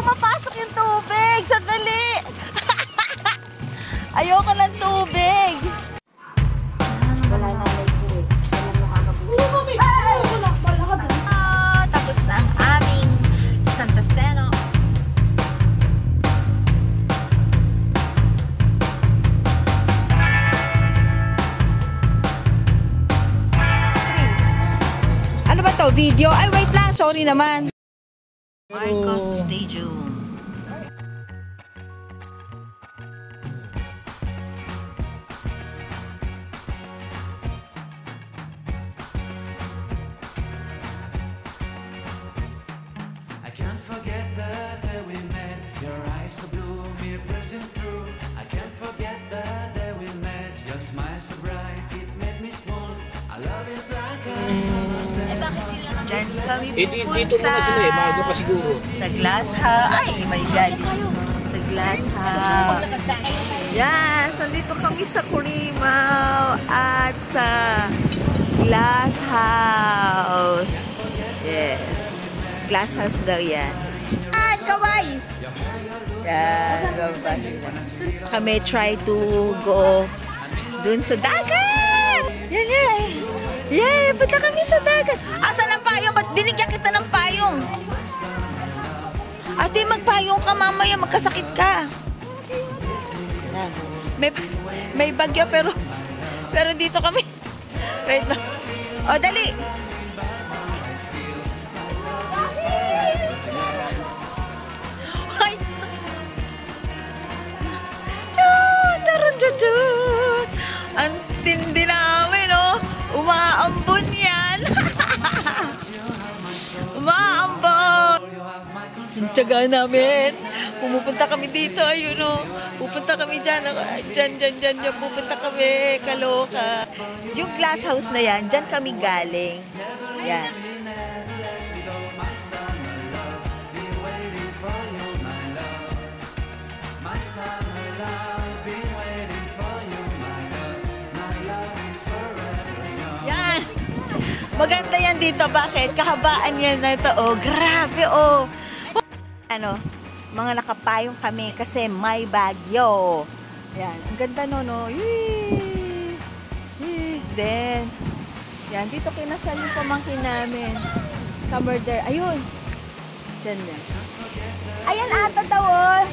pumapasok yung tubig. Sandali. Ayoko ng tubig. Wala na like eh. Tapos na ang aming Santa Seno. Ano ba to? Video? Ay, wait lang. Sorry naman. Marcos Stadium. I can't forget the day we met. Your eyes so blue, me piercing through. I can't forget the day we met. Your smile so bright, it made me swoon. Our love is like a summer's day. Diyan kami Dito muna sila eh, bago pa siguro. sa Glass House. Ay, may gali. Sa Glass House. Yes, nandito kami sa Corimao at sa Glass House. Yes. Glass House daw yan. Yan, kaway! Yan, bababa sila. Kami try to go dun sa dagat! Yan, yan. Yay! Punta kami sa dagat. Asan ang payong? Ba't binigyan kita ng payong? Ate, magpayong ka mamaya. Magkasakit ka. May bagyo pero dito kami. Wait lang. O, dali. Ay. Chut. Ang tindi namin, oh. Umaambon yan. Umaambon. Yung tiyaga namin. Pumupunta kami dito. Ayun o. Pupunta kami dyan. Dyan. Pupunta kami. Kaloka. Yung Glass House na yan, dyan kami galing. Yan. Yan. Maganda yan dito. Bakit? Kahabaan yan na ito. Oh, grabe oh. Ano, mga nakapayong kami kasi may bagyo. Yan. Ang ganda no. Yes. Then, yan. Dito kinasal yung pamangkin namin. Summer there. Ayun. Diyan yan. Ayan ata daw oh.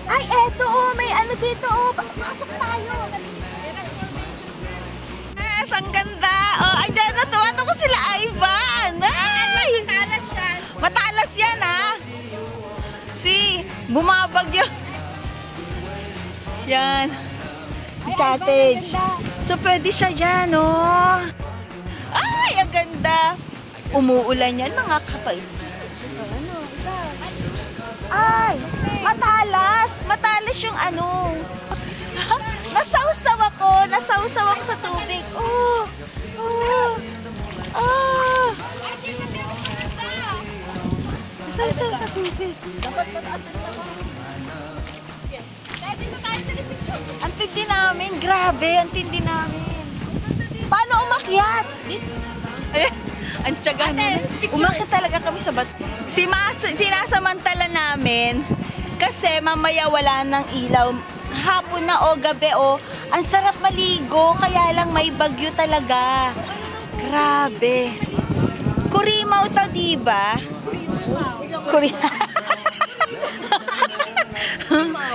Ay, eto oh. May ano dito oh. Pasok tayo. Yes, ang ganda. Oh, ay, dyan. Natuwa ko sila Ivan. Ay! Matalas yan. Matalas yan ha. Si, bumabagyo. Yan. Cottage. So, pwede siya dyan, oh. Ay, ang ganda. Umuulan yan, mga kapay. Ay, matalas. Matalas yung ano. Nasawsaw ako sa tubig. Oh. Nasawsaw sa tubig. Ang tindi namin. Grabe, ang tindi namin. Paano umakyat? Ang tiyaga namin. Umakyat talaga kami sa bat. Sinasamantala namin kasi mamaya wala ng ilaw. Hapon na o gabi o. Ang sarap maligo. Kaya lang may bagyo talaga. Grabe. Corimao to, diba? Corimao.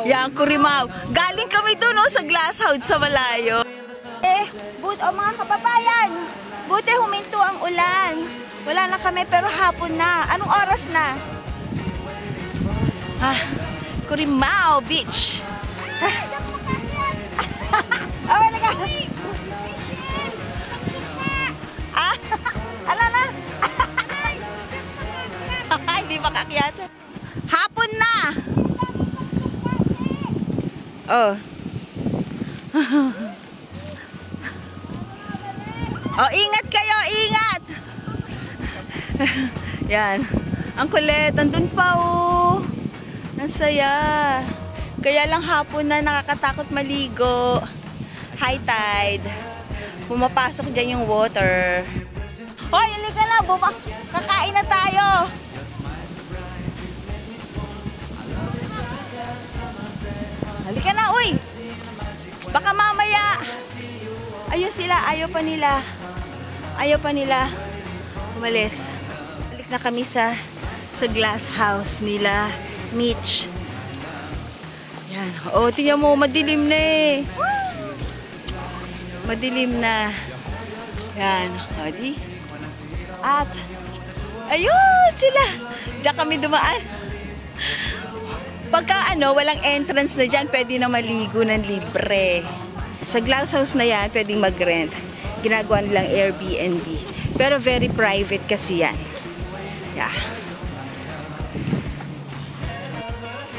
Yan, Corimao. Galing kami doon sa Glass House sa malayo. Mga kababayan, buti huminto ang ulan. Wala na kami pero hapon na. Anong oras na? Corimao Beach. Ala na. Hindi makakyat. Hapon na. Oh. Oh, ingat kayo, ingat. Yan. Ang kulit, andun pa oh. Ang saya. Kaya lang hapon na nakakatakot maligo. High tide. Pumapasok dyan yung water. Hoy, halika na. Kakain na tayo. Ayaw pa nila. Umalis. Balik na kami sa glass house nila, Mitch. Yan. Oh, tingnan mo, madilim na eh. Madilim na. Yan. O, di. At, ayun sila. Diyan kami dumaan. Pagka walang entrance na dyan, pwede na maligo ng libre. Sa glass house na yan, pwedeng mag-rent. Ginagawa nilang Airbnb. Pero very private kasi yan. Yeah.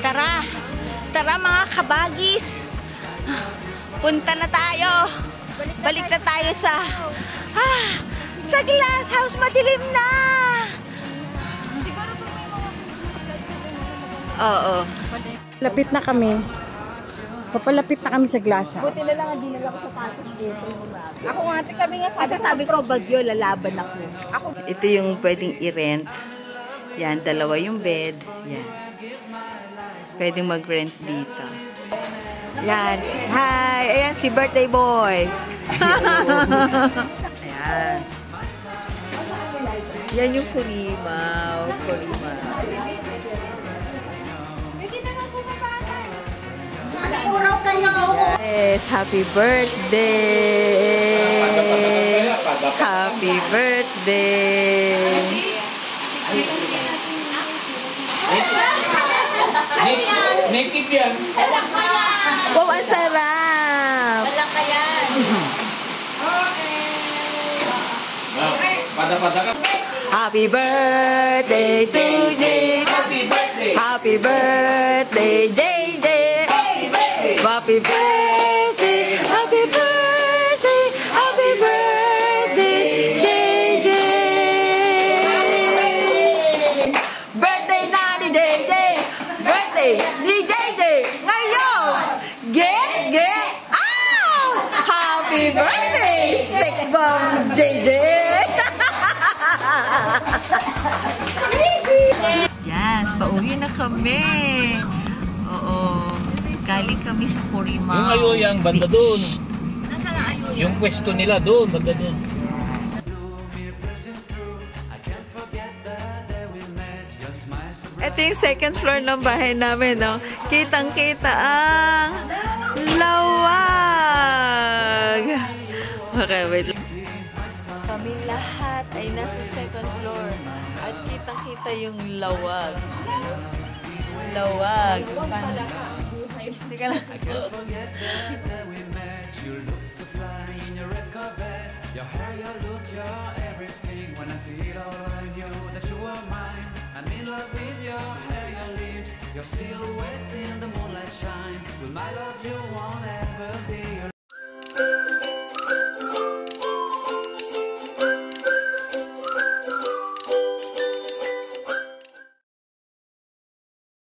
Tara! Tara mga kabagis! Punta na tayo! Balik na tayo sa glass house. Madilim na! Oo. Lapit na kami. Papalapit na kami sa glass house. Buti na lang hindi nila ako sa pasok dito. Ako nga, kami nga sabi ko, bagyo, lalaban ako. Ito yung pwedeng i-rent. Yan, dalawa yung bed. Yan. Pwedeng mag-rent dito. Yan. Hi! Ayan, si birthday boy. Ayan. Yan yung Kurimaw. Yes, happy birthday! Happy birthday! Naked yan. Wow, ang sarap! Pada-pada ka. Happy birthday to JJ! Happy birthday. Happy birthday, JJ! Happy birthday! Happy birthday! Happy birthday, JJ! Birthday na ni JJ! Birthday ni JJ! Ngayon! Get out! Happy birthday! Sex bomb, JJ! Yes, pauwi na kami. Oo. Galing kami sa Kurimaw. Yung Ayoyang, banda doon. Yung pwesto nila doon, banda doon. Ito yung second floor ng bahay namin, no? Kitang-kita ang lawag. Okay, wait. Kami lahat ay nasa second floor. At kitang-kita yung lawag. Lawag. Hindi ka lang. You look so fly in your red Corvette. Your hair, your look, your everything. When I see it all, I knew that you were mine. I'm in love with your hair, your lips, your silhouette in the moonlight shine. With my love, you won't ever be alone.